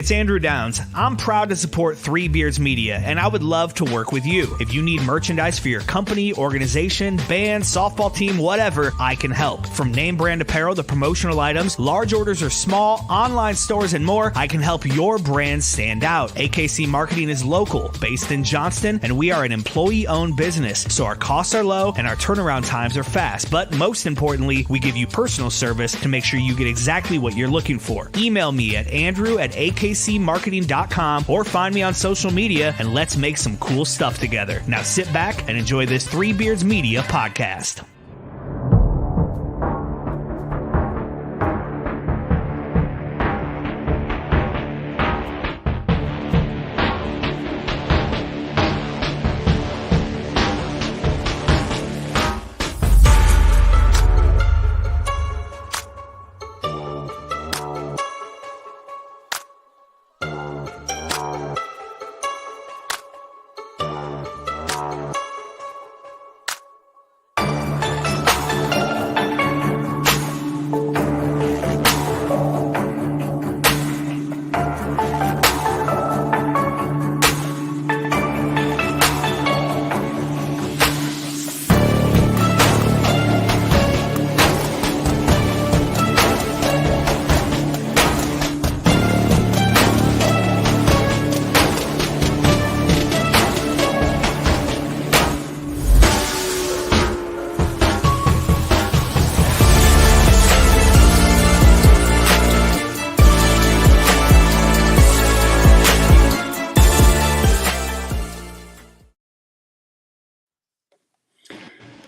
It's Andrew Downs. I'm proud to support Three Beards Media, and I would love to work with you. If you need merchandise for your company, organization, band, softball team, whatever, I can help. From name brand apparel to promotional items, large orders or small, online stores, and more, I can help your brand stand out. AKC Marketing is local, based in Johnston, and we are an employee-owned business, so our costs are low and our turnaround times are fast. But most importantly, we give you personal service to make sure you get exactly what you're looking for. Email me at andrew@akcmarketing.com or find me on social media, and let's make some cool stuff together. Now sit back and enjoy this Three Beards Media podcast.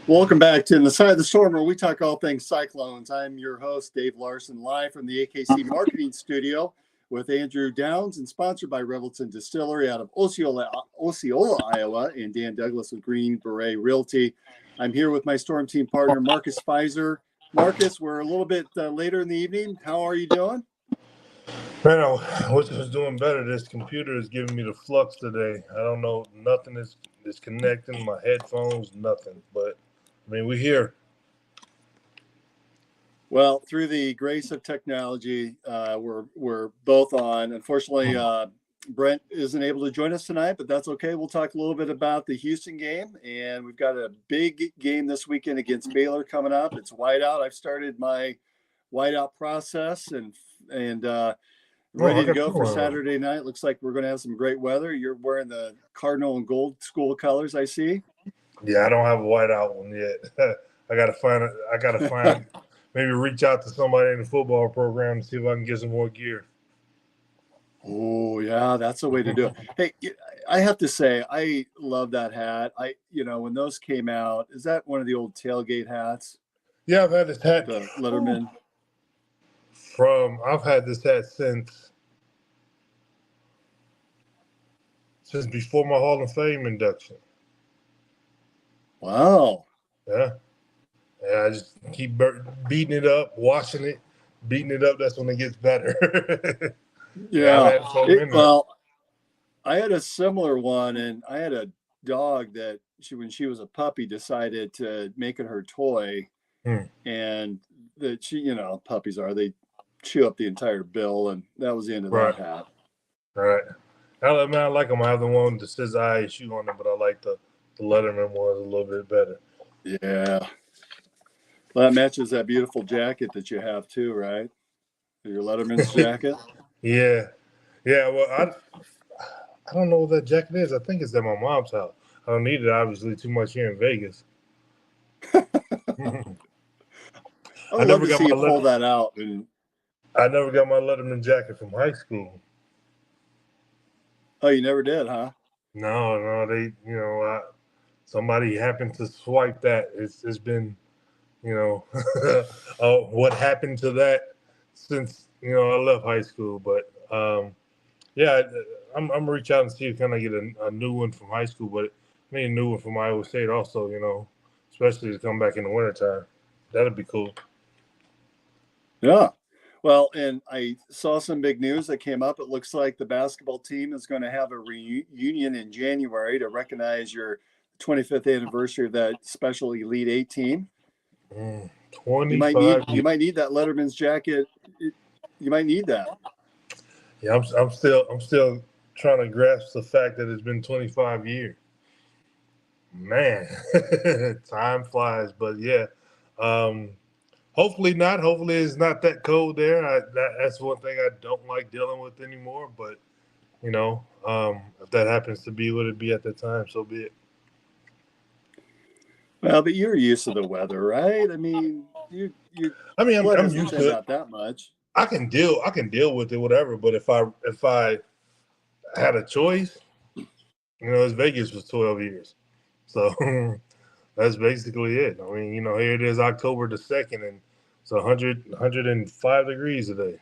Welcome back to In the Side of the Storm, where we talk all things Cyclones. I'm your host, Dave Larson, live from the AKC Marketing Studio with Andrew Downs, and sponsored by Revelton Distillery out of Osceola, Iowa, and Dan Douglas with Green Beret Realty. I'm here with my Storm Team partner, Marcus Pfizer. Marcus, we're a little bit later in the evening. How are you doing? Man, I wish I was doing better. This computer is giving me the flux today. I don't know. Nothing is connecting. My headphones, nothing. But I mean, we're here. Well, through the grace of technology, we're both on. Unfortunately, Brent isn't able to join us tonight, but that's okay. We'll talk a little bit about the Houston game, and we've got a big game this weekend against Baylor coming up. It's whiteout. I've started my whiteout process and ready to go for Saturday night. Looks like we're going to have some great weather. You're wearing the Cardinal and Gold school colors, I see. Yeah, I don't have a whiteout one yet. I gotta find maybe reach out to somebody in the football program to see if I can get some more gear. Oh yeah, that's the way to do it. Hey, I have to say, I love that hat. When those came out, is that one of the old tailgate hats? Yeah, I've had this hat. The Letterman. I've had this hat since before my Hall of Fame induction. Wow. Yeah. I just keep beating it up, washing it, beating it up. That's when it gets better. Yeah. I had a similar one, and I had a dog that when she was a puppy, decided to make it her toy. And puppies they chew up the entire bill, and that was the end of that hat. Right. I like them. I have the one that says ISU on them, but I like the Letterman one a little bit better. Yeah. Well, that matches that beautiful jacket that you have too, right? Your Letterman's jacket. Yeah. Well, I don't know what that jacket is. I think it's at my mom's house. I don't need it, obviously, too much here in Vegas. I would love to see you pull that out. I never got my Letterman jacket from high school. Oh, you never did, huh? No, they, somebody happened to swipe that. It's been, what happened to that since, I left high school. But, I'm going to reach out and see if can I get a new one from high school. But I need a new one from Iowa State also, especially to come back in the wintertime. That'd be cool. Yeah. Well, and I saw some big news that came up. It looks like the basketball team is going to have a reunion in January to recognize your 25th anniversary of that special Elite Eight team. 25. You might need that Letterman's jacket. You might need that. Yeah, I'm still trying to grasp the fact that it's been 25 years. Man, time flies. But yeah, um, hopefully not. Hopefully it's not that cold there. That's one thing I don't like dealing with anymore. But if that happens to be what it be at the time, so be it. Well, but you're used to the weather, right? I mean, your I mean, blood I'm hasn't used thinned to it. out that much. I can deal with it, whatever. But if I had a choice, it's Vegas for 12 years, so that's basically it. I mean, here it is, October the 2nd, and it's 105 degrees today.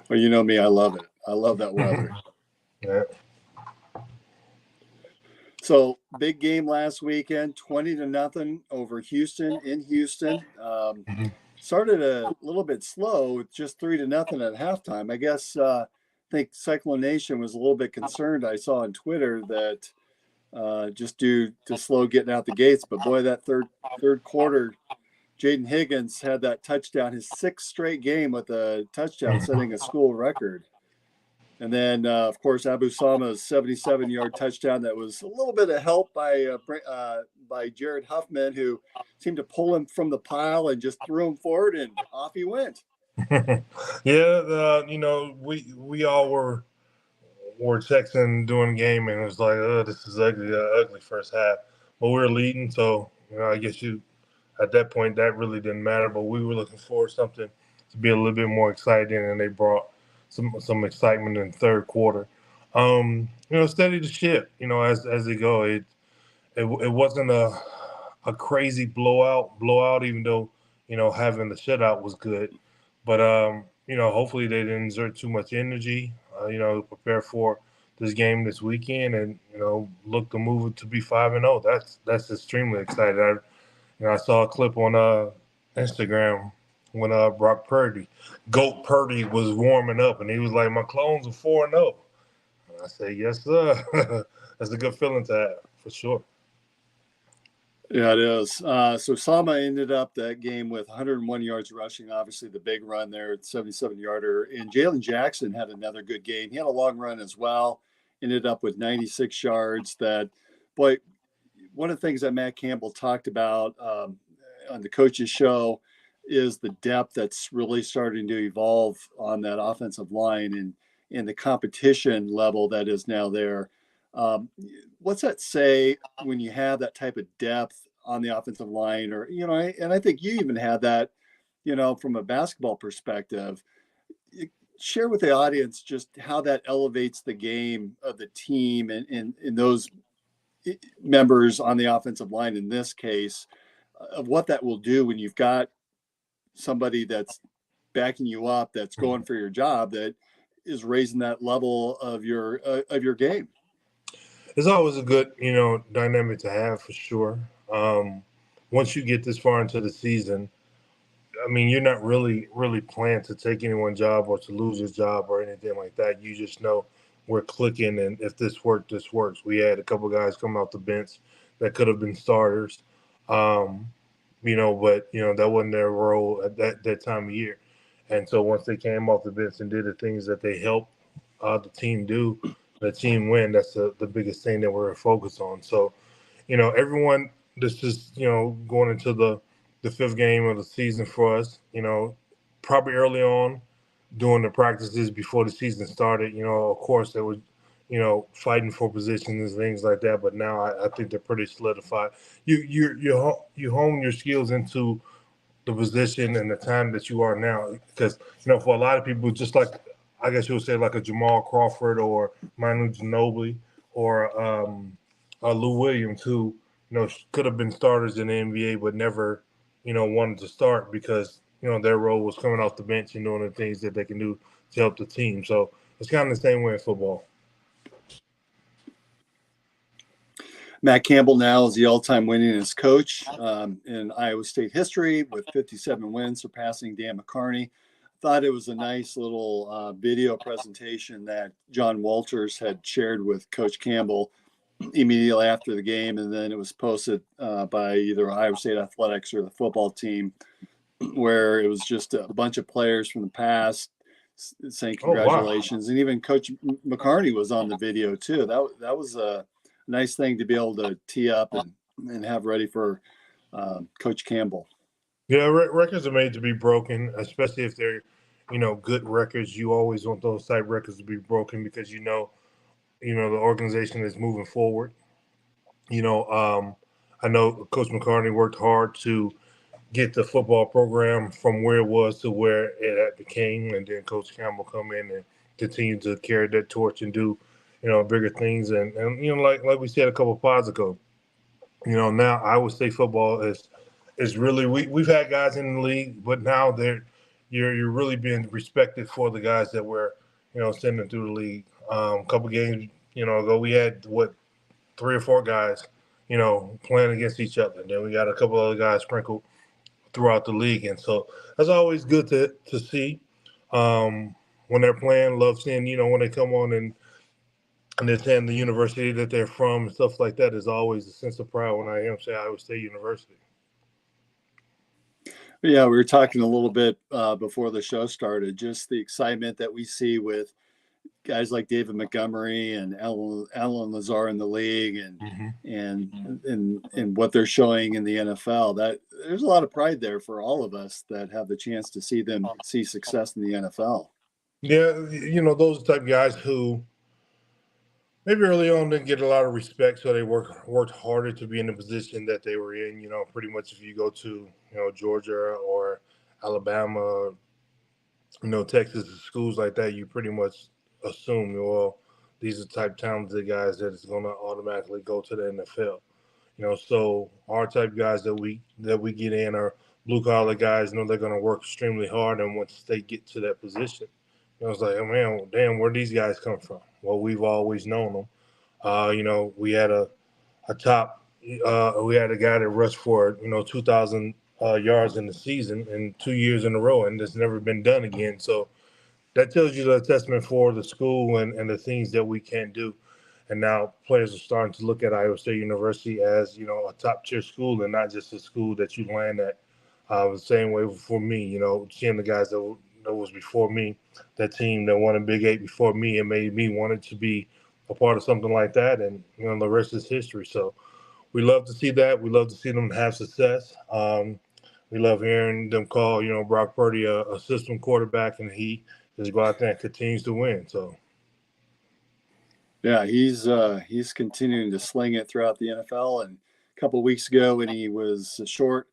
Well, you know me, I love it. I love that weather. Yeah. So big game last weekend, 20-0 over Houston in Houston. Started a little bit slow with just 3-0 at halftime. I guess I think Cyclone Nation was a little bit concerned. I saw on Twitter that just due to slow getting out the gates, but boy, that third quarter, Jaden Higgins had that touchdown, his sixth straight game with a touchdown, setting a school record. And then, of course, Abu Sama's 77-yard touchdown that was a little bit of help by Jared Huffman, who seemed to pull him from the pile and just threw him forward, and off he went. Yeah, we all were texting during the game, and it was like, oh, this is ugly first half. But we were leading, so I guess at that point that really didn't matter. But we were looking for something to be a little bit more exciting, and they brought some excitement in the third quarter. Steady the ship. As they go, it wasn't a crazy blowout, even though having the shutout was good. But hopefully they didn't exert too much energy. Prepare for this game this weekend, and look to move it to be 5-0. That's extremely exciting. I saw a clip on Instagram when Brock Purdy, Goat Purdy, was warming up, and he was like, "My clones are 4-0." And I say, "Yes, sir." That's a good feeling to have, for sure. Yeah, it is. So Sama ended up that game with 101 yards rushing, obviously the big run there, 77-yarder. And Jalen Jackson had another good game. He had a long run as well, ended up with 96 yards. Boy, one of the things that Matt Campbell talked about on the coach's show is the depth that's really starting to evolve on that offensive line and the competition level that is now there. What's that say when you have that type of depth on the offensive line, or, and I think you even had that, from a basketball perspective. Share with the audience just how that elevates the game of the team and those members on the offensive line in this case, of what that will do when you've got somebody that's backing you up, that's going for your job, that is raising that level of your game. It's always a good, dynamic to have, for sure. Once you get this far into the season, I mean, you're not really planning to take anyone's job or to lose his job or anything like that. You just know we're clicking, and if this worked, this works. We had a couple guys come off the bench that could have been starters, but that wasn't their role at that time of year. And so once they came off the bench and did the things that they helped the team do, the team win. That's the biggest thing that we're focused on. So, everyone, this is, going into the fifth game of the season for us, probably early on during the practices before the season started, of course they were, fighting for positions and things like that. But now I think they're pretty solidified. You hone your skills into the position and the time that you are now, because, for a lot of people, just like, I guess you would say, like a Jamal Crawford or Manu Ginobili or Lou Williams, who could have been starters in the NBA but never wanted to start because their role was coming off the bench and doing the things that they can do to help the team. So it's kind of the same way in football. Matt Campbell now is the all-time winningest coach in Iowa State history with 57 wins, surpassing Dan McCarney. Thought it was a nice little video presentation that John Walters had shared with Coach Campbell immediately after the game, and then it was posted by either Iowa State Athletics or the football team, where it was just a bunch of players from the past saying Oh, wow. congratulations. And even Coach McCarney was on the video too. That was a nice thing to be able to tee up and have ready for Coach Campbell. Yeah, records are made to be broken, especially if they're, good records. You always want those type records to be broken because the organization is moving forward. I know Coach McCartney worked hard to get the football program from where it was to where it had became, and then Coach Campbell come in and continue to carry that torch and do, bigger things. And like we said a couple of pods ago, now Iowa State football is really we've had guys in the league, but now you're really being respected for the guys that we're sending through the league. A couple games ago, we had three or four guys playing against each other. And then we got a couple other guys sprinkled throughout the league, and so that's always good to see when they're playing. Love seeing when they come on and they're saying the university that they're from and stuff like that. Is always a sense of pride when I hear them say Iowa State University. Yeah, we were talking a little bit before the show started, just the excitement that we see with guys like David Montgomery and Alan Lazar in the league and what they're showing in the NFL. That there's a lot of pride there for all of us that have the chance to see success in the NFL. Yeah, those type of guys who maybe early on didn't get a lot of respect, so they worked harder to be in the position that they were in. Pretty much if you go to Georgia or Alabama, Texas, schools like that, you pretty much assume, well, these are type talented guys that is going to automatically go to the NFL. So our type guys that we get in are blue collar guys. They're going to work extremely hard, and once they get to that position, it's like, oh man, damn, where these guys come from? Well, we've always known them. We had a top, we had a guy that rushed for 2,000 yards in the season and 2 years in a row, and it's never been done again. So that tells you the testament for the school and the things that we can do. And now players are starting to look at Iowa State University as, a top tier school and not just a school that you land at. The same way for me, seeing the guys that was before me, that team that won a Big 8 before me, and made me wanted to be a part of something like that. And, the rest is history. So we love to see that. We love to see them have success. We love hearing them call, Brock Purdy a system quarterback, and he just go out there and continues to win. So. Yeah, he's continuing to sling it throughout the NFL. And a couple of weeks ago, when he was short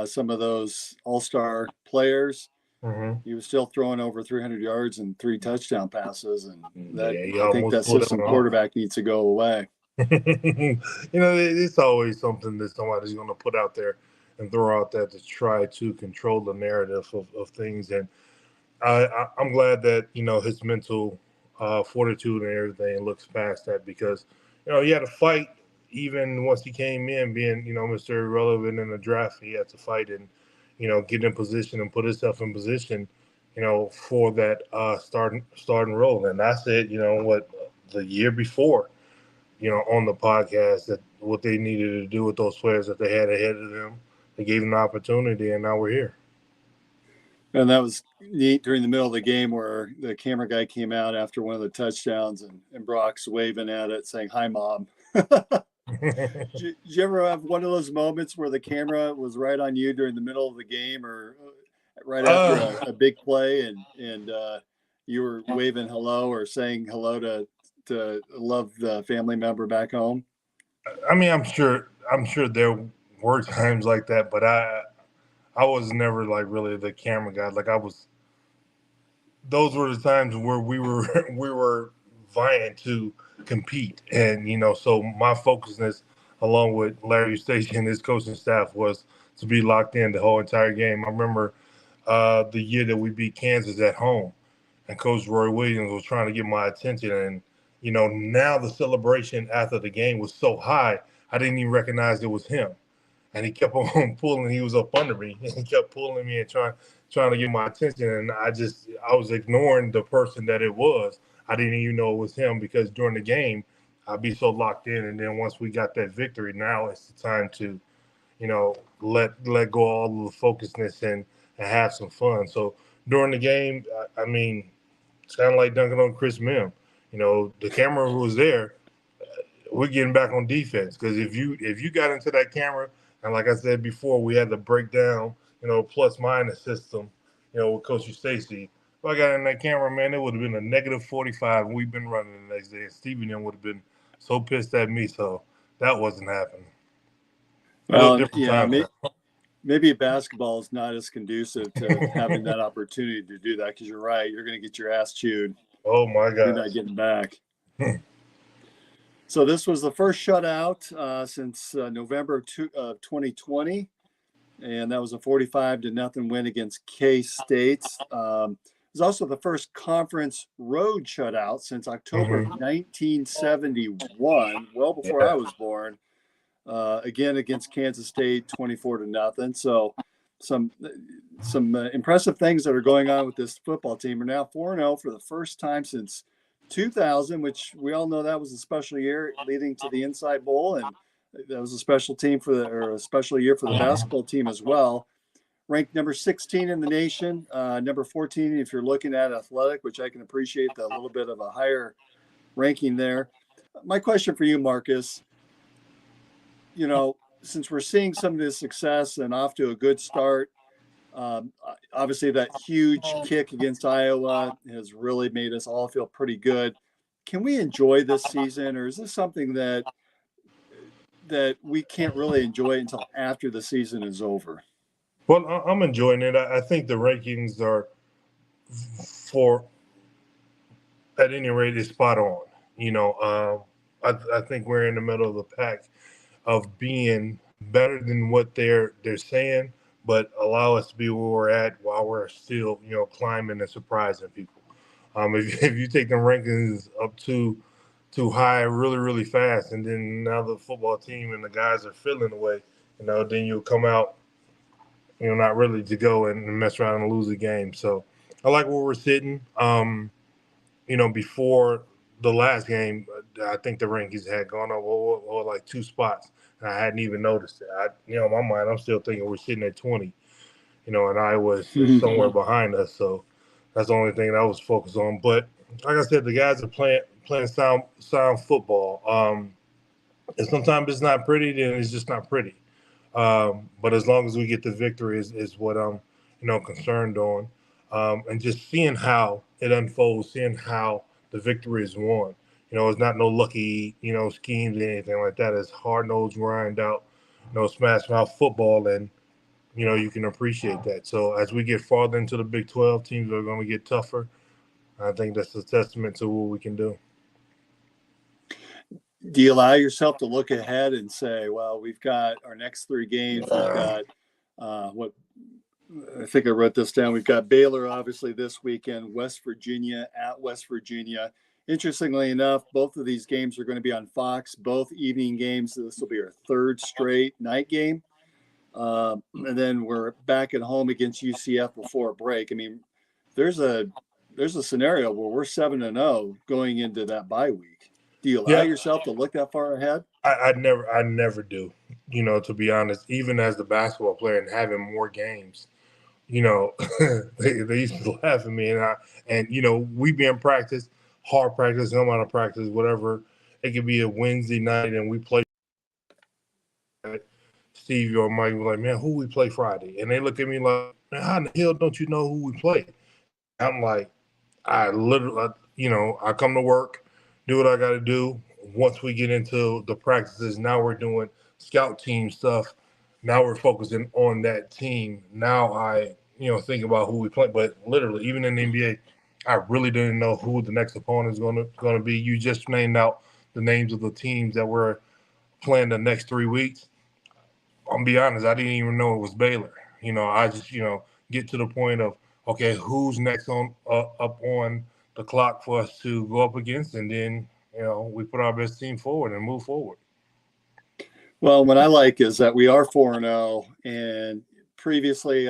some of those all-star players, he was still throwing over 300 yards and 3 touchdown passes. And I think that system quarterback needs to go away. It's always something that somebody's going to put out there and throw out there to try to control the narrative of things. And I'm glad that, his mental fortitude and everything looks past that, because, he had to fight even once he came in being, Mr. Irrelevant in the draft. He had to fight and, get in position and put himself in position, for that starting role. And I said, the year before, on the podcast, that what they needed to do with those players that they had ahead of them. They gave them the opportunity, and now we're here. And that was neat during the middle of the game where the camera guy came out after one of the touchdowns and Brock's waving at it saying, "Hi, Mom." Did you ever have one of those moments where the camera was right on you during the middle of the game or right after a big play and you were waving hello or saying hello to a loved family member back home? I mean, I'm sure there were times like that, but I was never like really the camera guy. Like those were the times where we were vying to compete, and so my focusness, along with Larry Eustace and his coaching staff, was to be locked in the whole entire game. I remember the year that we beat Kansas at home, and Coach Roy Williams was trying to get my attention, and now the celebration after the game was so high, I didn't even recognize it was him. And he kept on pulling. He was up under me, and he kept pulling me and trying to get my attention. And I was ignoring the person that it was. I didn't even know it was him, because during the game, I'd be so locked in. And then once we got that victory, now it's the time to, let go all of the focusness and have some fun. So during the game, I mean, sound like dunking on Chris Mim. The camera was there. We're getting back on defense because if you got into that camera, and like I said before, we had to break down, plus minus system, with Coach Stacy. If I got in that camera, man, it would have been a -45, and we've been running the next day. And Stevie and them would have been so pissed at me, so that wasn't happening. Well, yeah, maybe basketball is not as conducive to having that opportunity to do that because you're right. You're going to get your ass chewed. Oh, my God. You're not getting back. So this was the first shutout since November of 2020, and that was a 45-0 win against K-State. It was also the first conference road shutout since October 1971, well before I was born. Again against Kansas State, 24-0. So some impressive things that are going on with this football team. We're now 4-0 for the first time since 2000, which we all know that was a special year leading to the Inside Bowl, and that was a special year for the basketball team as well. Ranked number 16 in the nation, number 14 if you're looking at athletic, which I can appreciate a little bit of a higher ranking there. My question for you, Marcus, since we're seeing some of this success and off to a good start, obviously that huge kick against Iowa has really made us all feel pretty good. Can we enjoy this season, or is this something that we can't really enjoy until after the season is over? Well, I'm enjoying it. I think the rankings are, at any rate, is spot on. I think we're in the middle of the pack of being better than what they're saying, but allow us to be where we're at while we're still, climbing and surprising people. If you take the rankings up too high really, really fast, and then now the football team and the guys are feeling the way, then you'll come out, not ready to go and mess around and lose a game. So I like where we're sitting. Before the last game, I think the rankings had gone up like 2 spots, and I hadn't even noticed it. In my mind, I'm still thinking we're sitting at 20, and Iowa's somewhere behind us. So that's the only thing that I was focused on. But like I said, the guys are playing sound football. And sometimes it's not pretty, then it's just not pretty. But as long as we get the victory is what I'm, concerned on. And just seeing how it unfolds, seeing how the victory is won. It's not no lucky, schemes or anything like that. It's hard-nosed, grind out, smash mouth football, and, you can appreciate that. So as we get farther into the Big 12, teams are going to get tougher. I think that's a testament to what we can do. Do you allow yourself to look ahead and say, well, we've got our next 3 games. We've got I think I wrote this down. We've got Baylor, obviously, this weekend, West Virginia at West Virginia. Interestingly enough, both of these games are going to be on Fox, both evening games. So this will be our 3rd straight night game. And then we're back at home against UCF before a break. I mean, there's a scenario where we're 7-0 going into that bye week. Do you allow yourself to look that far ahead? I never do, to be honest, even as the basketball player and having more games, they used to laugh at me and we be in practice, hard practice, no amount of practice, whatever. It could be a Wednesday night and we play. Stevie or Mike was like, man, who we play Friday? And they look at me like, man, how in the hell don't you know who we play? I'm like, I literally, I come to work, do what I got to do. Once we get into the practices, now we're doing scout team stuff. Now we're focusing on that team. Now I, think about who we play. But literally, even in the NBA, I really didn't know who the next opponent is going to be. You just named out the names of the teams that we're playing the next 3 weeks. I'll be honest, I didn't even know it was Baylor. I just, get to the point of, okay, who's next on up on the clock for us to go up against, and then we put our best team forward and move forward. Well, what I like is that we are 4-0, and previously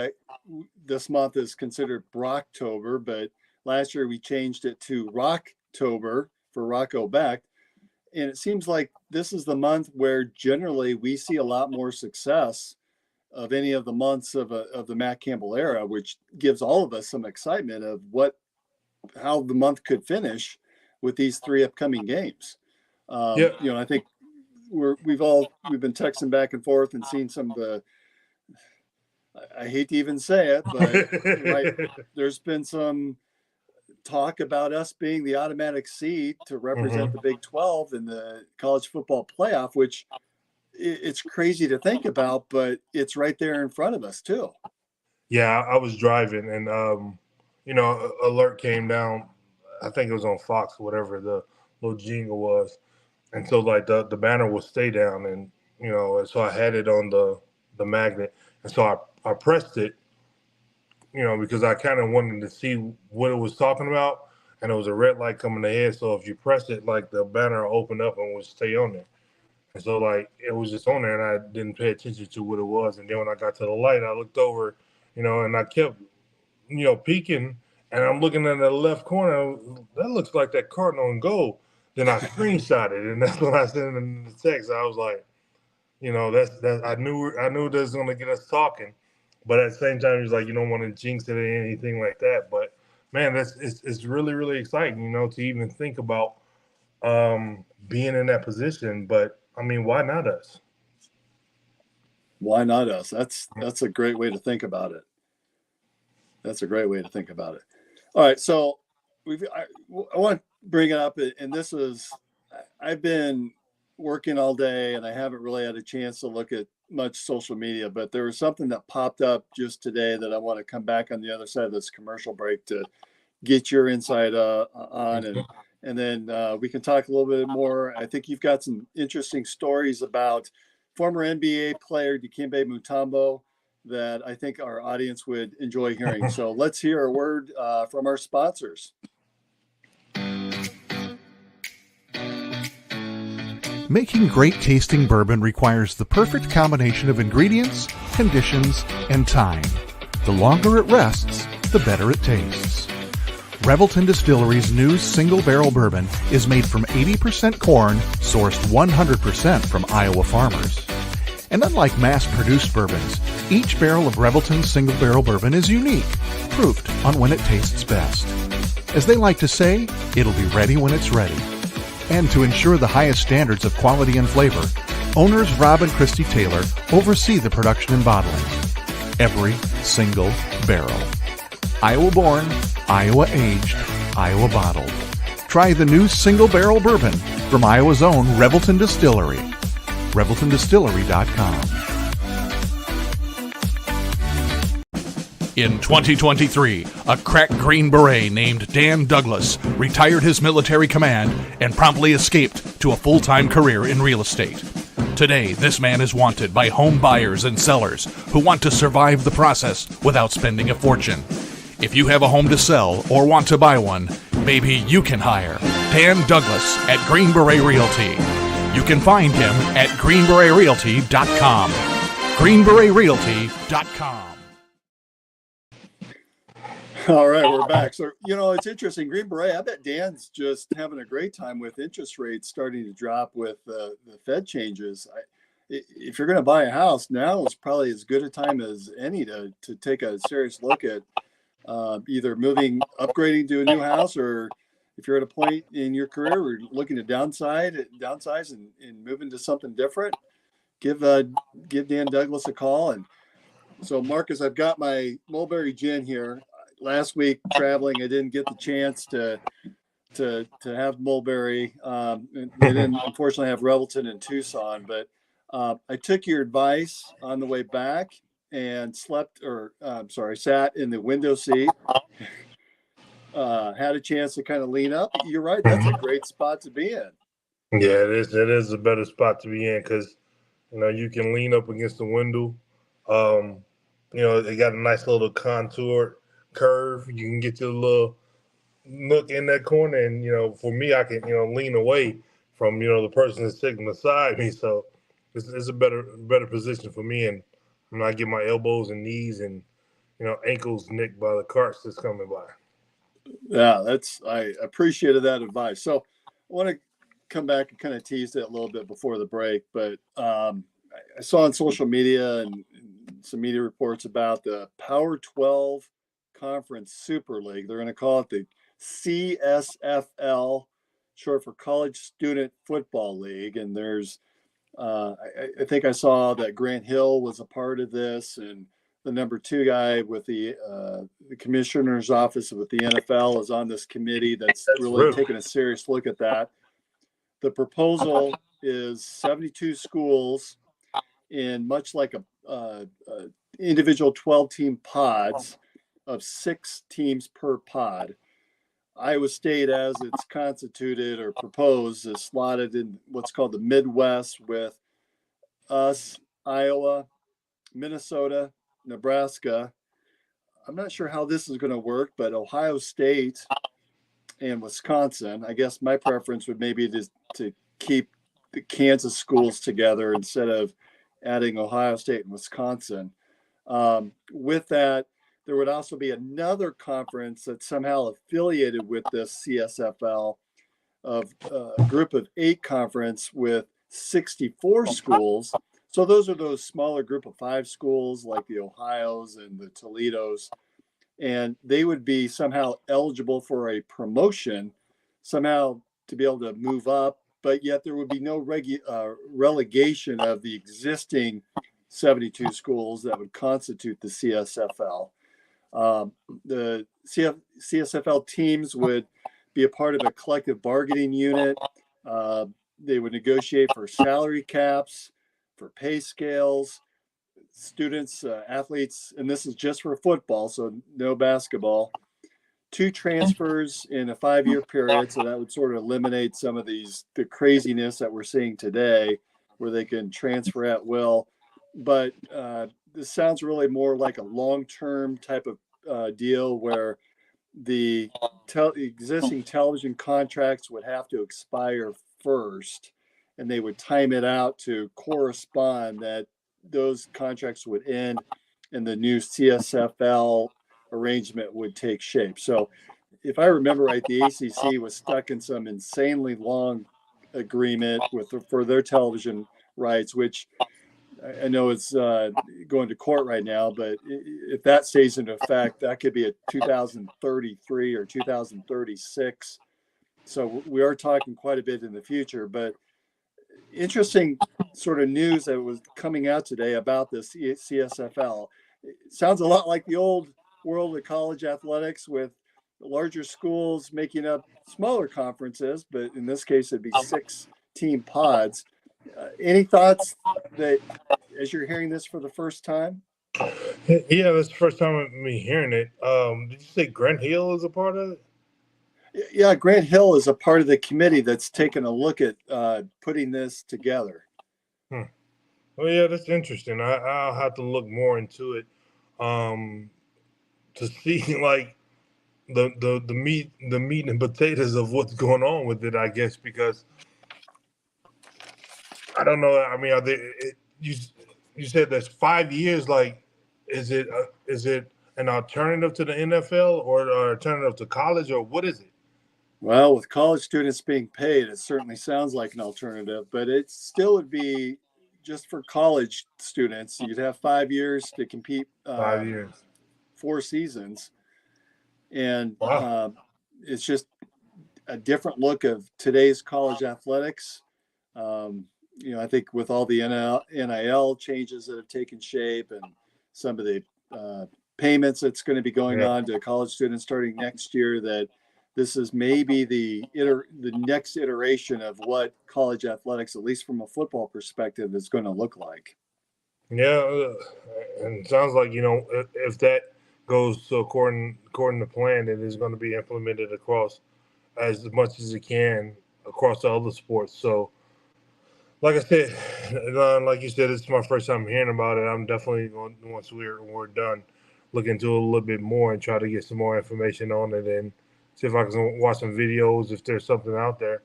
this month is considered Brocktober, but last year we changed it to Rocktober for Rocco Beck. And it seems like this is the month where generally we see a lot more success of any of the months of the Matt Campbell era, which gives all of us some excitement of what how the month could finish with these 3 upcoming games. Yeah. You know, I think we've been texting back and forth and seen some of the, I hate to even say it, but right, there's been some talk about us being the automatic seed to represent the Big 12 in the college football playoff, which it's crazy to think about, but it's right there in front of us too. Yeah, I was driving and you know, alert came down. I think it was on Fox, whatever the little jingle was, and so like the banner will stay down, and you know, and so I had it on the magnet, and so I pressed it, you know, because I kind of wanted to see what it was talking about, and it was a red light coming ahead. So if you press it, like the banner opened up and would stay on there. And so like it was just on there, and I didn't pay attention to what it was. And then when I got to the light, I looked over, you know, and I kept, you know, peeking, and I'm looking in the left corner. That looks like that Cardinal and gold. Then I screenshot it, and that's when I sent in the text. I was like, you know, that's I knew that was going to get us talking, but at the same time, he's like, you don't want to jinx it or anything like that. But man, it's really really exciting, you know, to even think about being in that position. But I mean, why not us? Why not us? That's a great way to think about it. That's a great way to think about it. All right, so I want to bring it up, and this is, I've been working all day, and I haven't really had a chance to look at much social media, but there was something that popped up just today that I want to come back on the other side of this commercial break to get your insight on, and then we can talk a little bit more. I think you've got some interesting stories about former NBA player Dikembe Mutombo that I think our audience would enjoy hearing. So let's hear a word from our sponsors. Making great tasting bourbon requires the perfect combination of ingredients, conditions, and time. The longer it rests, the better it tastes. Revelton Distillery's new single barrel bourbon is made from 80% corn, sourced 100% from Iowa farmers. And unlike mass-produced bourbons, each barrel of Revelton's single barrel bourbon is unique, proofed on when it tastes best. As they like to say, it'll be ready when it's ready. And to ensure the highest standards of quality and flavor, owners Rob and Christy Taylor oversee the production and bottling. Every single barrel. Iowa-born, Iowa-aged, Iowa-bottled. Try the new single barrel bourbon from Iowa's own Revelton Distillery. ReveltonDistillery.com. In 2023, a crack Green Beret named Dan Douglas retired his military command and promptly escaped to a full-time career in real estate. Today, this man is wanted by home buyers and sellers who want to survive the process without spending a fortune. If you have a home to sell or want to buy one, maybe you can hire Dan Douglas at Green Beret Realty. You can find him at greenberetrealty.com. greenberetrealty.com. All right, we're back. So, you know, it's interesting. Green Beret, I bet Dan's just having a great time with interest rates starting to drop with the Fed changes. If you're going to buy a house, now is probably as good a time as any to take a serious look at either upgrading to a new house, or if you're at a point in your career where you're looking to downsize and move into something different, give Dan Douglas a call. And so, Marcus, I've got my Mulberry Gin here. Last week traveling, I didn't get the chance to have Mulberry. They didn't unfortunately have Revelton in Tucson, but I took your advice on the way back and sat in the window seat. Had a chance to kind of lean up. You're right. That's a great spot to be in. Yeah, it is a better spot to be in because, you know, you can lean up against the window. You know, they got a nice little contour curve. You can get your little nook in that corner. And, you know, for me, I can, you know, lean away from, you know, the person that's sitting beside me. So it's a better position for me. And I'm not getting my elbows and knees and, you know, ankles nicked by the carts that's coming by. Yeah, I appreciated that advice. So I want to come back and kind of tease it a little bit before the break, but I saw on social media and some media reports about the Power 12 Conference Super League. They're going to call it the CSFL, short for College Student Football League. And there's, I think I saw that Grant Hill was a part of this, and the number 2 guy with the commissioner's office with the NFL is on this committee that's really taking a serious look at that. The proposal is 72 schools in much like a individual 12-team pods of 6 teams per pod. Iowa State, as it's constituted or proposed, is slotted in what's called the Midwest with us, Iowa, Minnesota, Nebraska. I'm not sure how this is going to work, but Ohio State and Wisconsin. I guess my preference would maybe to keep the Kansas schools together instead of adding Ohio State and Wisconsin. With that, there would also be another conference that's somehow affiliated with this CSFL of a group of 8 conference with 64 schools. So those are those smaller group of 5 schools like the Ohios and the Toledos. And they would be somehow eligible for a promotion, somehow to be able to move up, but yet there would be no relegation of the existing 72 schools that would constitute the CSFL. The CSFL teams would be a part of a collective bargaining unit. They would negotiate for salary caps, for pay scales, students, athletes, and this is just for football, so no basketball. 2 transfers in a 5-year period, so that would sort of eliminate some of the craziness that we're seeing today, where they can transfer at will. But this sounds really more like a long-term type of deal where the existing television contracts would have to expire first, and they would time it out to correspond that those contracts would end and the new CSFL arrangement would take shape. So if I remember right, the ACC was stuck in some insanely long agreement for their television rights, which I know it's going to court right now, but if that stays into effect, that could be a 2033 or 2036. So we are talking quite a bit in the future, but interesting sort of news that was coming out today about this CSFL. It sounds a lot like the old world of college athletics with larger schools making up smaller conferences, but in this case, it'd be 6 team pods. Any thoughts that as you're hearing this for the first time? Yeah, that's the first time of me hearing it. Did you say Grant Hill is a part of it? Yeah, Grant Hill is a part of the committee that's taken a look at putting this together. Well, yeah, that's interesting. I'll have to look more into it to see like the meat and potatoes of what's going on with it, I guess, because I don't know. I mean, you said there's 5 years. Like, is it an alternative to the NFL or an alternative to college, or what is it? Well, with college students being paid, it certainly sounds like an alternative, but it still would be just for college students. You'd have 5 years to compete. 5 years, 4 seasons, and wow. It's just a different look of today's college athletics. I think with all the NIL changes that have taken shape and some of the payments that's going to be going on to college students starting next year, that this is maybe the next iteration of what college athletics, at least from a football perspective, is going to look like. Yeah, and it sounds like if that goes according to plan, it is going to be implemented across as much as it can across the other sports. So, like I said, like you said, it's my first time hearing about it. I'm definitely going, once we're done, look into it a little bit more and try to get some more information on it and see if I can watch some videos if there's something out there.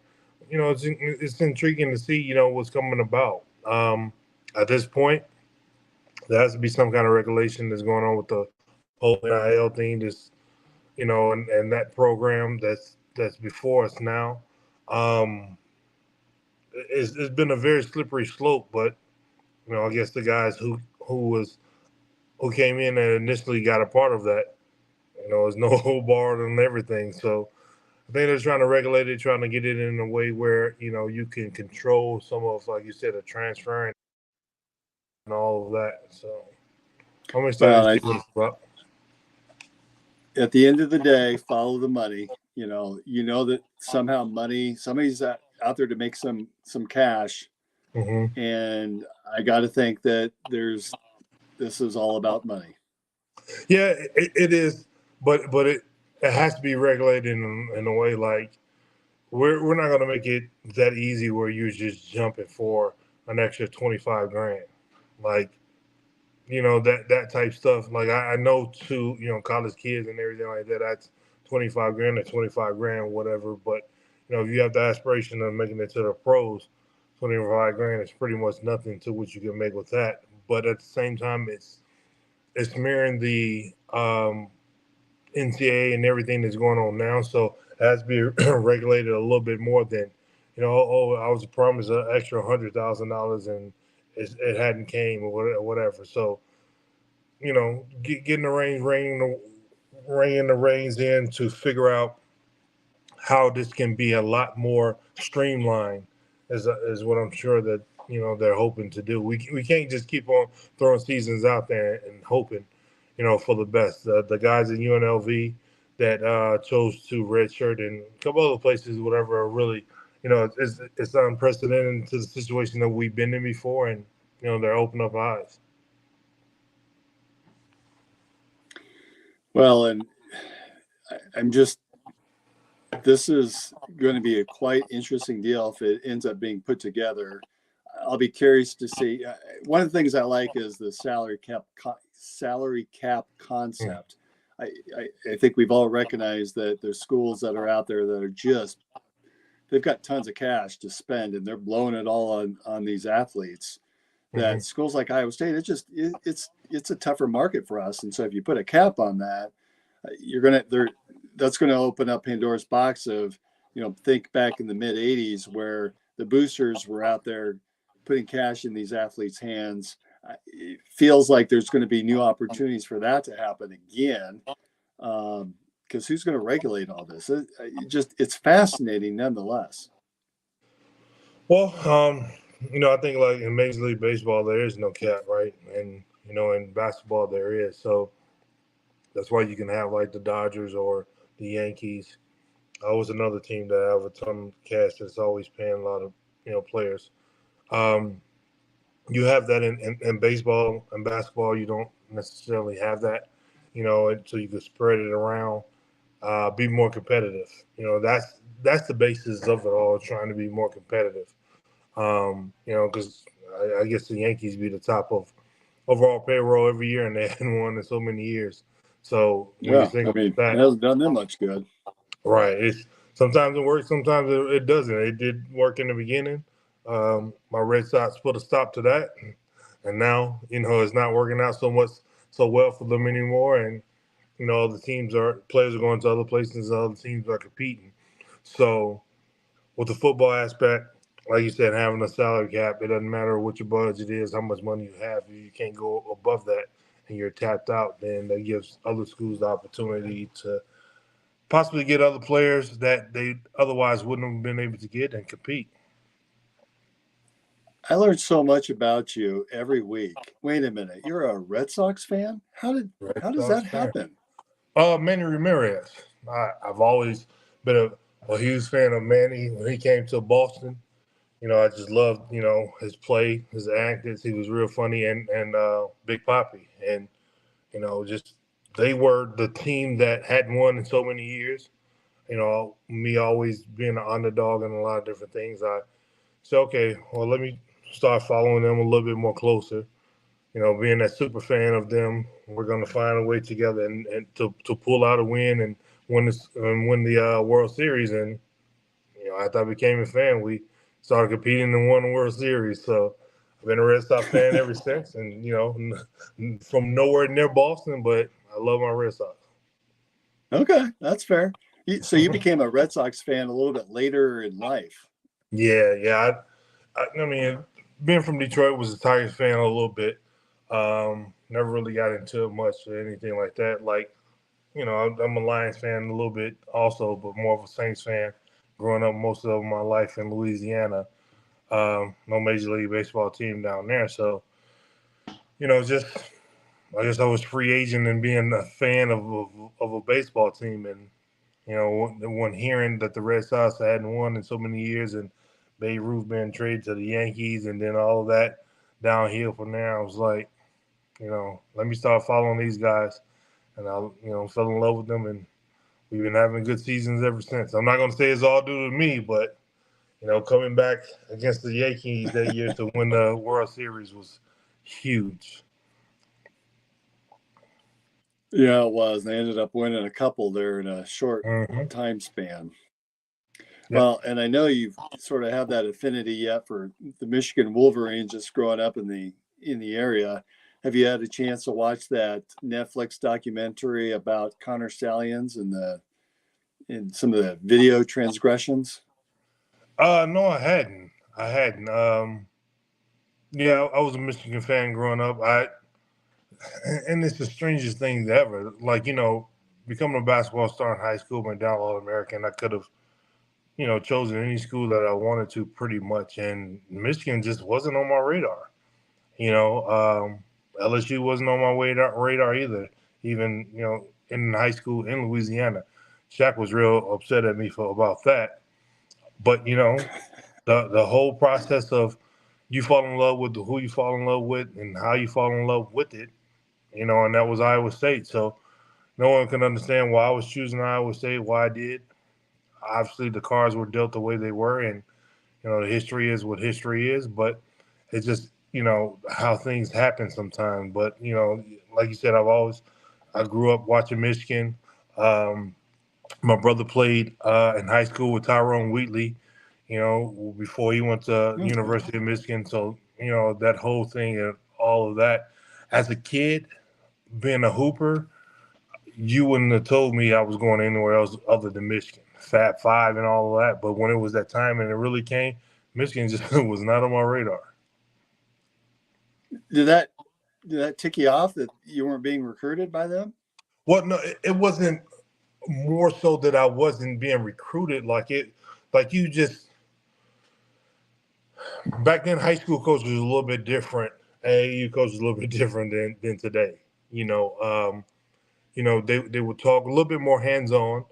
It's intriguing to see what's coming about. At this point, there has to be some kind of regulation that's going on with the whole NIL thing, just and that program that's before us now. It's been a very slippery slope, but I guess the guys who came in and initially got a part of that, is no hold barred and everything. So I think they're trying to regulate it, trying to get it in a way where you can control some of, like you said, the transferring and all of that. So I'm excited to see what it's about. At the end of the day, follow the money. That somehow somebody's out there to make some cash, Mm-hmm. and I got to think that this is all about money. Yeah, it is, but it has to be regulated in a way like we're not going to make it that easy where you're just jumping for an extra 25 grand, like that type stuff. Like I know too, college kids and everything like that. That's 25 grand or 25 grand, whatever. But if you have the aspiration of making it to the pros, 25 grand is pretty much nothing to what you can make with that. But at the same time, it's mirroring the NCAA and everything that's going on now. So it has to be regulated a little bit more than, I was promised an extra $100,000 and it hadn't came or whatever. So, getting the reining the reins in to figure out how this can be a lot more streamlined is what I'm sure that, they're hoping to do. We can't just keep on throwing seasons out there and hoping, for the best. The guys in UNLV that chose to redshirt and a couple other places, whatever, are really, it's unprecedented to the situation that we've been in before, and they're opening up eyes. Well, and this is going to be a quite interesting deal if it ends up being put together. I'll be curious to see. One of the things I like is the salary cap concept. I think we've all recognized that there's schools that are out there that are they've got tons of cash to spend and they're blowing it all on these athletes. That schools like Iowa State, it's a tougher market for us. And so if you put a cap on that, that's going to open up Pandora's box of, think back in the mid 80s where the boosters were out there putting cash in these athletes' hands. It feels like there's going to be new opportunities for that to happen again. Because who's going to regulate all this? It's fascinating nonetheless. Well, I think like in Major League Baseball, there is no cap, right? And, in basketball, there is. So that's why you can have like the Dodgers or the Yankees. Always another team that have a ton of cash that's always paying a lot of, players. You have that in baseball and basketball. You don't necessarily have that, so you can spread it around, be more competitive. That's the basis of it all, trying to be more competitive. Because I guess the Yankees be the top of overall payroll every year, and they hadn't won in so many years. So when you think about that, it hasn't done them much good. Right. Sometimes it works, sometimes it doesn't. It did work in the beginning. My Red Sox put a stop to that, and now it's not working out so well for them anymore. And the players are going to other places, and other teams are competing. So with the football aspect, like you said, having a salary cap, it doesn't matter what your budget is, how much money you have. If you can't go above that and you're tapped out, then that gives other schools the opportunity to possibly get other players that they otherwise wouldn't have been able to get and compete. I learned so much about you every week. Wait a minute, you're a Red Sox fan? How does that happen? Manny Ramirez. I've always been a huge fan of Manny. When he came to Boston, I just loved, his play, his antics. He was real funny, and Big Papi. And, just they were the team that hadn't won in so many years. Me always being an underdog in a lot of different things. I said, okay, well, let me start following them a little bit more closer. Being a super fan of them, we're going to find a way together and to pull out a win and win the World Series. And, after I became a fan, we started competing and won the World Series. So I've been a Red Sox fan ever since. And, from nowhere near Boston, but I love my Red Sox. Okay, that's fair. So you became a Red Sox fan a little bit later in life. Yeah. I mean, being from Detroit, was a Tigers fan a little bit. Never really got into it much or anything like that. Like I'm a Lions fan a little bit also, but more of a Saints fan. Growing up most of my life in Louisiana, no Major League Baseball team down there. So, just I guess I was free agent and being a fan of a baseball team, and when hearing that the Red Sox hadn't won in so many years, and Babe Ruth being traded to the Yankees, and then all of that downhill from there, I was like, let me start following these guys, and I fell in love with them, and we've been having good seasons ever since. I'm not going to say it's all due to me, but coming back against the Yankees that year to win the World Series was huge. Yeah, it was. They ended up winning a couple there in a short Mm-hmm. time span. Yep. Well, and I know you sort of have that affinity yet for the Michigan Wolverines just growing up in the area. Have you had a chance to watch that Netflix documentary about Connor Stallions and some of the video transgressions? No, I hadn't. Yeah, I was a Michigan fan growing up. And it's the strangest thing ever. Like, becoming a basketball star in high school, went down All-American. I could have, chosen any school that I wanted to pretty much. And Michigan just wasn't on my radar. LSU wasn't on my radar either, even, in high school in Louisiana. Shaq was real upset at me about that. But, the whole process of you fall in love with who you fall in love with and how you fall in love with it, and that was Iowa State. So no one can understand why I was choosing Iowa State, why I did. Obviously, the cards were dealt the way they were, and the history is what history is. But it's just how things happen sometimes. But like you said, I grew up watching Michigan. My brother played in high school with Tyrone Wheatley, before he went to University of Michigan. So that whole thing and all of that. As a kid, being a hooper, you wouldn't have told me I was going anywhere else other than Michigan, Fab Five and all of that. But when it was that time and it really came, Michigan just was not on my radar. Did that tick you off that you weren't being recruited by them? Well, no, it wasn't more so that I wasn't being recruited. Like you just back then, high school coach was a little bit different. AAU coach was a little bit different than today. They would talk a little bit more hands-on.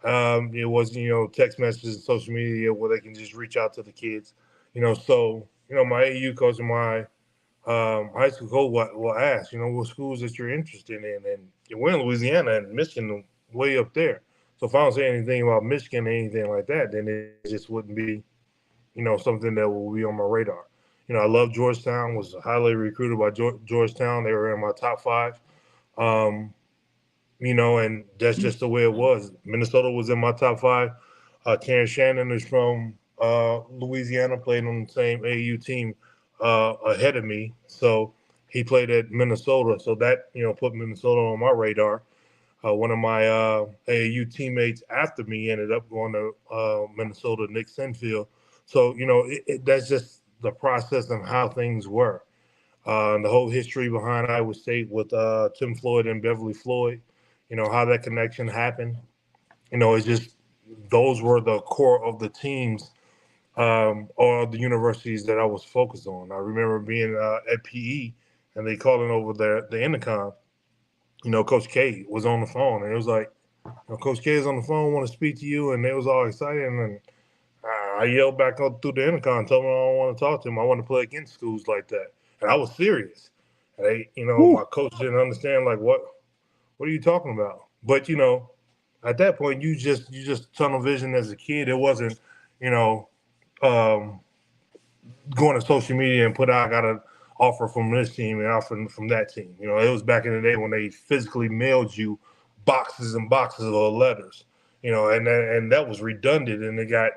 It wasn't, text messages and social media where they can just reach out to the kids. So, my AAU coach and my high school coach will ask, what schools that you're interested in. And we're in Louisiana and Michigan way up there. So if I don't say anything about Michigan or anything like that, then it just wouldn't be, something that will be on my radar. I love Georgetown, was highly recruited by Georgetown. They were in my top 5. And that's just the way it was. Minnesota was in my top 5. Terrence Shannon is from Louisiana, played on the same AU team ahead of me. So he played at Minnesota. So that, put Minnesota on my radar. One of my AAU teammates after me ended up going to Minnesota, Nick Senfield. So, that's just the process of how things were. The whole history behind Iowa State with Tim Floyd and Beverly Floyd, how that connection happened. It's just those were the core of the teams or the universities that I was focused on. I remember being at PE and they calling over the intercom. Coach K was on the phone and it was like, Coach K is on the phone, want to speak to you. And they was all excited. And I yelled back up through the intercom, told them I don't want to talk to him. I want to play against schools like that. And I was serious. And my coach didn't understand, like, what are you talking about? But, at that point, you just tunnel vision as a kid. It wasn't, going to social media and put out, I got an offer from this team and offer from that team. It was back in the day when they physically mailed you boxes and boxes of letters, and that was redundant and it got,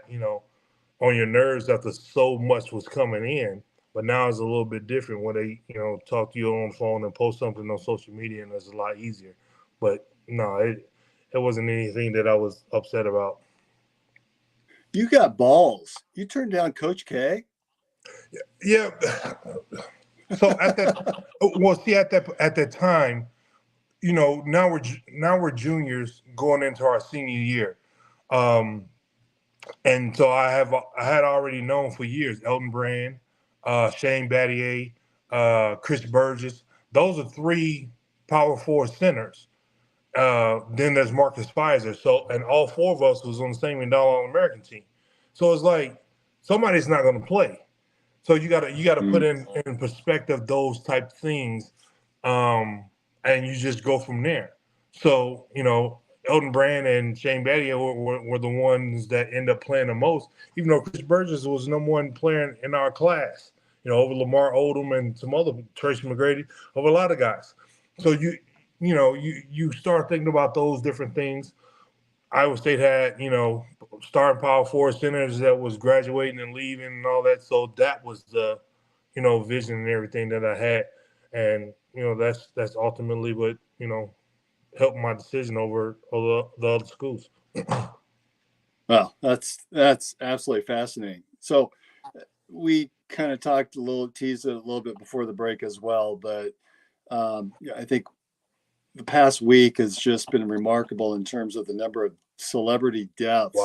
on your nerves after so much was coming in. But now it's a little bit different when they, talk to you on the phone and post something on social media and it's a lot easier. But no, it wasn't anything that I was upset about. You got balls. You turned down Coach K? Yeah. So at that time, now we're juniors going into our senior year. And so I had already known for years Elton Brand, Shane Battier, Chris Burgess. Those are three power forward centers. Then there's Marcus Pfizer. So, and all four of us was on the same All-American team. So it's like somebody's not going to play. So you gotta put in perspective those type things, and you just go from there. So Elton Brand and Shane Battier were the ones that end up playing the most, even though Chris Burgess was number one player in our class, over Lamar Odom and some other Tracy McGrady, over a lot of guys. So you start thinking about those different things. Iowa State had, starting power forward centers that was graduating and leaving and all that. So that was the, vision and everything that I had. And, that's ultimately what, helped my decision over the other schools. Well, that's absolutely fascinating. So we kind of teased it a little bit before the break as well, but I think the past week has just been remarkable in terms of the number of celebrity deaths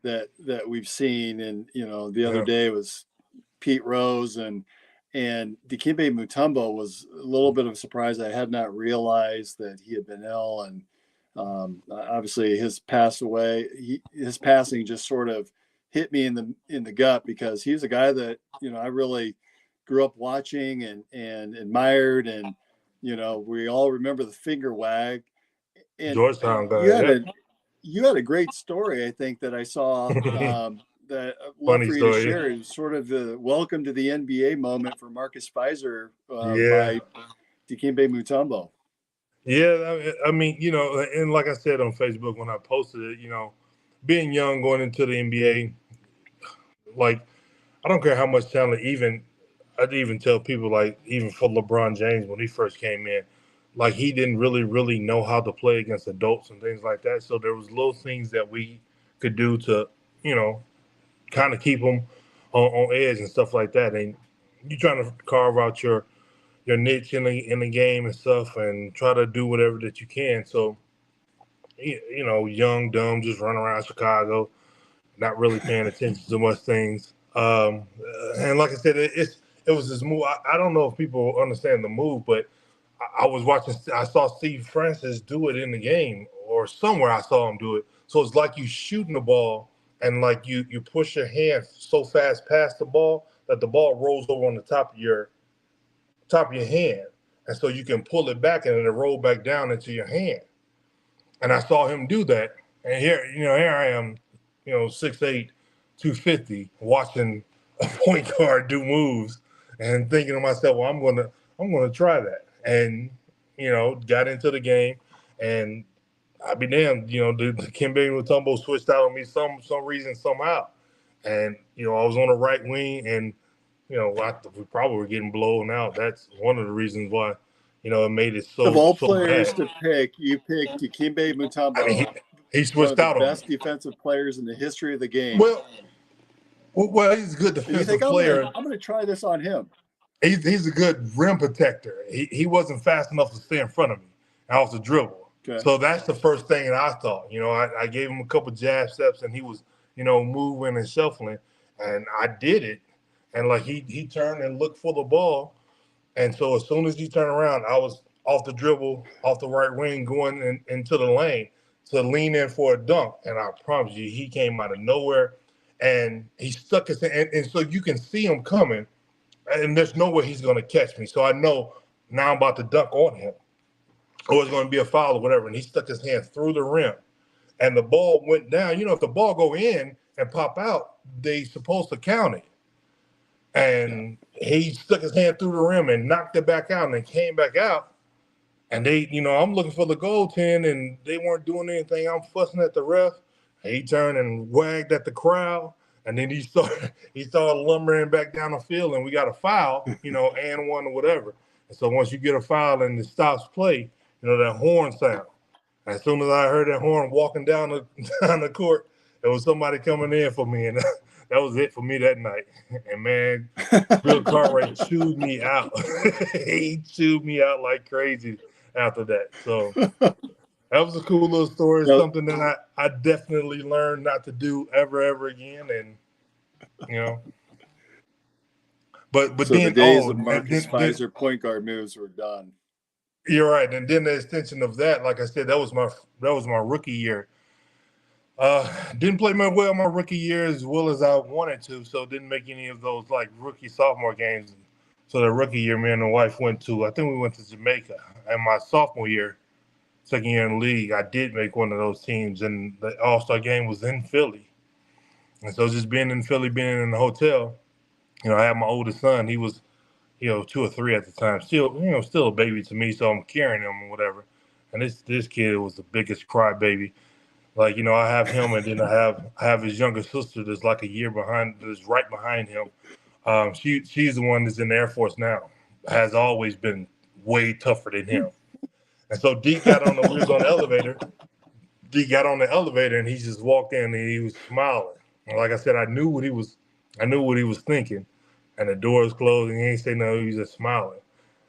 that we've seen. And the other day was Pete Rose and Dikembe Mutombo was a little bit of a surprise. I had not realized that he had been ill, and obviously his passing just sort of hit me in the gut, because he's a guy that I really grew up watching and admired, and we all remember the finger wag. And Georgetown guy. You had a great story, I think, that I saw that I'd love Funny for you story. to share. It was sort of the welcome to the NBA moment for Marcus Pfizer Yeah. by Dikembe Mutombo. Yeah, I mean, and like I said on Facebook when I posted it, being young going into the NBA, like, I don't care how much talent, I'd even tell people, like, even for LeBron James when he first came in, like, he didn't really know how to play against adults and things like that. So there was little things that we could do to, kind of keep him on edge and stuff like that. And you're trying to carve out your niche in the game and stuff, and try to do whatever that you can. So, young, dumb, just run around Chicago, not really paying attention to much things. And like I said, it was this move. I don't know if people understand the move, but I saw Steve Francis do it in the game, or somewhere I saw him do it. So it's like you shooting the ball, and like you push your hand so fast past the ball that the ball rolls over on the top of your hand, and so you can pull it back and it'll roll back down into your hand. And I saw him do that, and here I am, 6'8", 250, watching a point guard do moves, and thinking to myself, well, I'm gonna try that, and got into the game, and I'd be damned, the Dikembe Mutombo switched out on me some reason somehow, and I was on the right wing, and we probably were getting blown out. That's one of the reasons why, it made it so. Of all so players bad. to pick, you picked Dikembe Mutombo. I mean, he switched one out of the on best defensive players in the history of the game. Well, he's a good defensive player. I'm going to try this on him. He's a good rim protector. He wasn't fast enough to stay in front of me off the dribble. Okay. So that's the first thing that I thought. I gave him a couple jab steps, and he was, moving and shuffling, and I did it. And like he turned and looked for the ball, and so as soon as he turned around, I was off the dribble, off the right wing, going into the lane to lean in for a dunk. And I promise you, he came out of nowhere, and he stuck his hand, and so you can see him coming, and there's no way he's going to catch me. So I know now I'm about to dunk on him, or it's going to be a foul or whatever. And he stuck his hand through the rim, and the ball went down. If the ball go in and pop out, they supposed to count it. And he stuck his hand through the rim and knocked it back out, and it came back out. And they, I'm looking for the goaltend, and they weren't doing anything. I'm fussing at the ref. He turned and wagged at the crowd, and then he started lumbering back down the field, and we got a foul, and one or whatever. And so once you get a foul and it stops play, that horn sound. As soon as I heard that horn walking down the court, there was somebody coming in for me, and that was it for me that night. And man, Bill Cartwright chewed me out. He chewed me out like crazy after that. So that was a cool little story. Yep. Something that I definitely learned not to do ever again. And, you know, but So the then, days of then, Marcus then Pfizer point guard moves were done. you're right. And then the extension of that, like I said, that was my rookie year. Didn't play well my rookie year as well as I wanted to, so didn't make any of those like rookie sophomore games. So the rookie year, me and the wife went to, I think we went to Jamaica. And my sophomore year, second year in the league, I did make one of those teams, and the All-Star game was in Philly. And so just being in Philly, being in the hotel, I had my oldest son. He was, 2 or 3 at the time. Still a baby to me, so I'm carrying him or whatever. And this kid was the biggest crybaby. Like, I have him, and then I have his younger sister that's like a year behind, that's right behind him. She's the one that's in the Air Force now. Has always been way tougher than him. And so we was on the elevator. Deke got on the elevator, and he just walked in, and he was smiling. And like I said, I knew what he was thinking. And the door was closed, and he ain't say nothing. He was just smiling.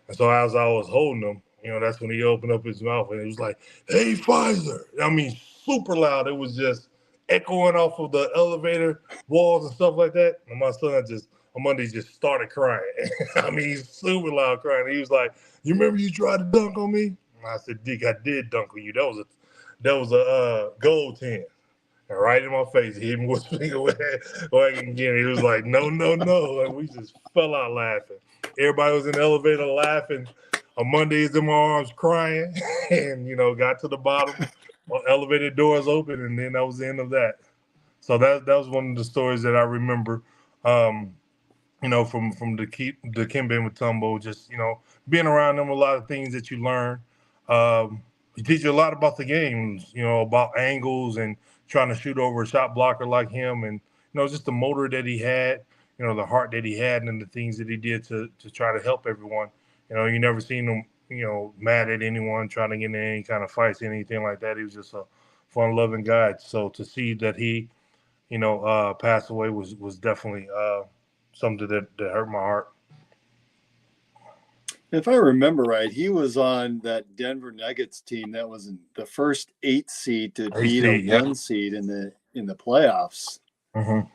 And so as I was holding him, that's when he opened up his mouth, and he was like, "Hey, Pfizer!" I mean, super loud. It was just echoing off of the elevator walls and stuff like that. And my son Monday just started crying. I mean, he's super loud crying. He was like, "You remember you tried to dunk on me?" And I said, "Dick, I did dunk on you. That was a gold 10." And right in my face, he hit me with his finger wagging again. He was like, "No, no, no." And we just fell out laughing. Everybody was in the elevator laughing. On Mondays in my arms crying, and got to the bottom. Elevator doors open, and then that was the end of that. So that was one of the stories that I remember. From the Dikembe Mutombo, just being around them, a lot of things that you learn. He teach you a lot about the games, about angles and trying to shoot over a shot blocker like him, and just the motor that he had, the heart that he had, and the things that he did to try to help everyone. You never seen him, mad at anyone, trying to get in any kind of fights, anything like that. He was just a fun-loving guy. So to see that he, passed away was definitely something that hurt my heart. If I remember right, he was on that Denver Nuggets team that was in the first 8 seed to beat a 1 seed in the playoffs. Mm-hmm.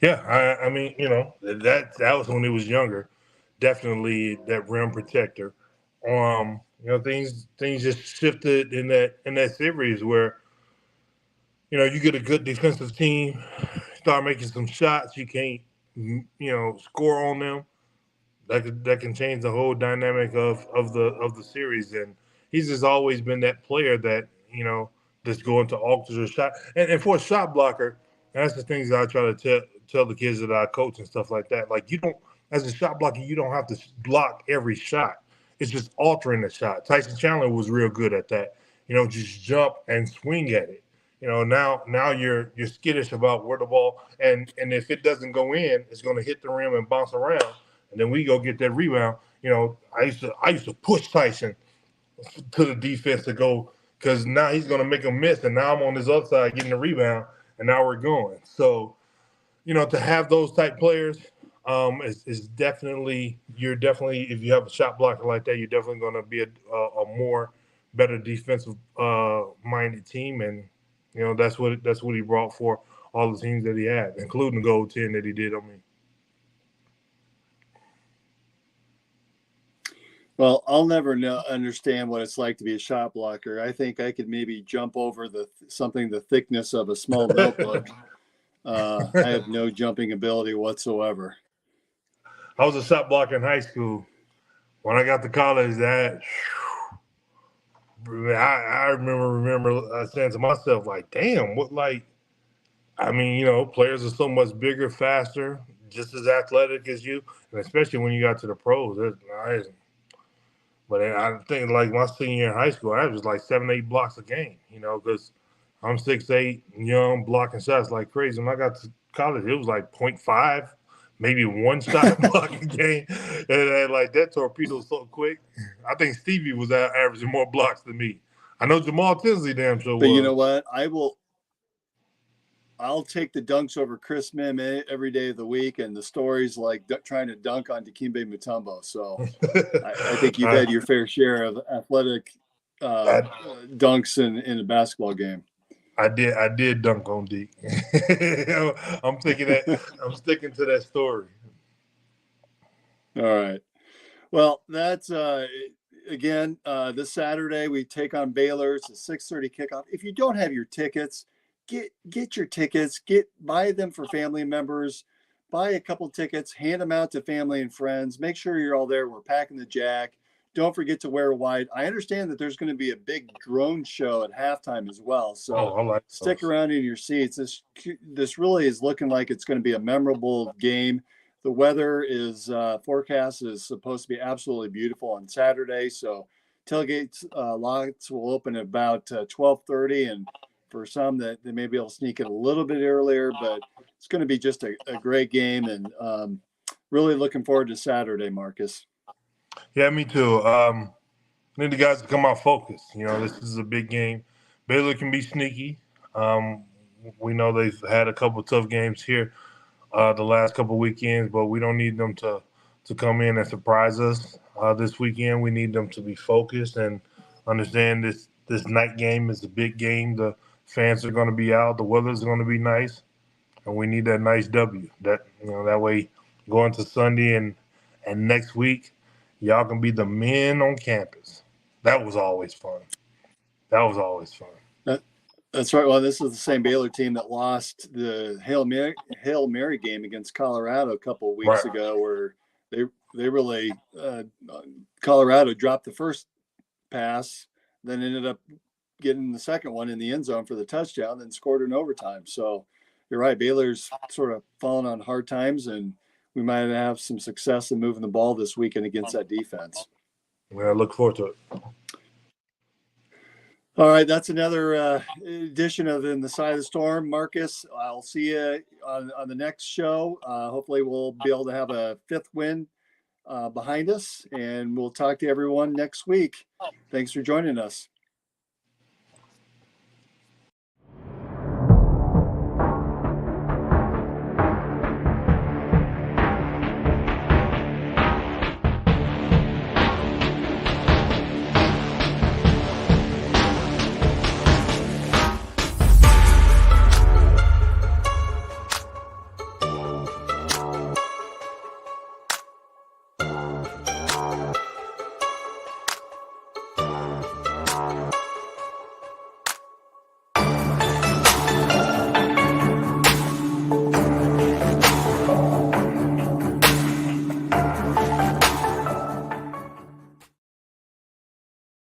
Yeah, I mean, that was when he was younger. Definitely that rim protector. Things just shifted in that series where, you get a good defensive team, start making some shots, you can't, score on them. That can change the whole dynamic of the series. And he's just always been that player that, that's going to alter the shot. And for a shot blocker, and that's the things that I try to tell the kids that I coach and stuff like that. Like, as a shot blocker, you don't have to block every shot. It's just altering the shot. Tyson Chandler was real good at that. Just jump and swing at it. Now you're skittish about where the ball, and if it doesn't go in, it's going to hit the rim and bounce around, and then we go get that rebound. I used to push Tyson to the defense to go, because now he's going to make a miss, and now I'm on this other side getting the rebound, and now we're going. So, to have those type players is definitely, if you have a shot blocker like that, you're definitely going to be a more better defensive minded team, and that's what he brought for all the teams that he had, including the gold 10 that he did on me. Well, I'll never understand what it's like to be a shot blocker. I think I could maybe jump over the thickness of a small notebook. I have no jumping ability whatsoever. I was a shot blocker in high school. When I got to college, I remember saying to myself, like, damn, players are so much bigger, faster, just as athletic as you, and especially when you got to the pros, that's nice. But I think, like, my senior year in high school, I was like 7-8 blocks a game, because I'm 6'8", young, blocking shots like crazy. When I got to college, it was like 0.5, maybe 1 shot blocking game. And like, that torpedo so quick. I think Stevie was averaging more blocks than me. I know Jamal Tinsley damn sure was. But you know what? I'll take the dunks over Chris Mim every day of the week, and the stories like trying to dunk on Dikembe Mutombo. So I think you've had your fair share of athletic dunks in a basketball game. I did dunk on D. I'm sticking to that story. All right. Well, that's again this Saturday we take on Baylor. It's a 6:30 kickoff. If you don't have your tickets, get your tickets. Buy them for family members. Buy a couple tickets. Hand them out to family and friends. Make sure you're all there. We're packing the jack. Don't forget to wear white. I understand that there's going to be a big drone show at halftime as well. So stick around in your seats. This really is looking like it's going to be a memorable game. The weather is forecast is supposed to be absolutely beautiful on Saturday. So tailgates lots will open at about 12:30, and for some that they may be able to sneak in a little bit earlier, but it's going to be just a great game, and really looking forward to Saturday, Marcus. Yeah, me too. I need the guys to come out focused. This is a big game. Baylor can be sneaky. We know they've had a couple tough games here the last couple weekends, but we don't need them to come in and surprise us this weekend. We need them to be focused and understand this night game is a big game. The fans are going to be out. The weather's going to be nice, and we need that nice W. That way going to Sunday and next week, y'all can be the men on campus. That was always fun. That's right. Well, this is the same Baylor team that lost the Hail Mary game against Colorado a couple of weeks ago, where they really Colorado dropped the first pass, then ended up getting the second one in the end zone for the touchdown, then scored in overtime. So you're right. Baylor's sort of fallen on hard times, and we might have some success in moving the ball this weekend against that defense. Well, I look forward to it. All right, that's another edition of In the Side of the Storm. Marcus, I'll see you on the next show. Hopefully we'll be able to have a fifth win behind us, and we'll talk to everyone next week. Thanks for joining us.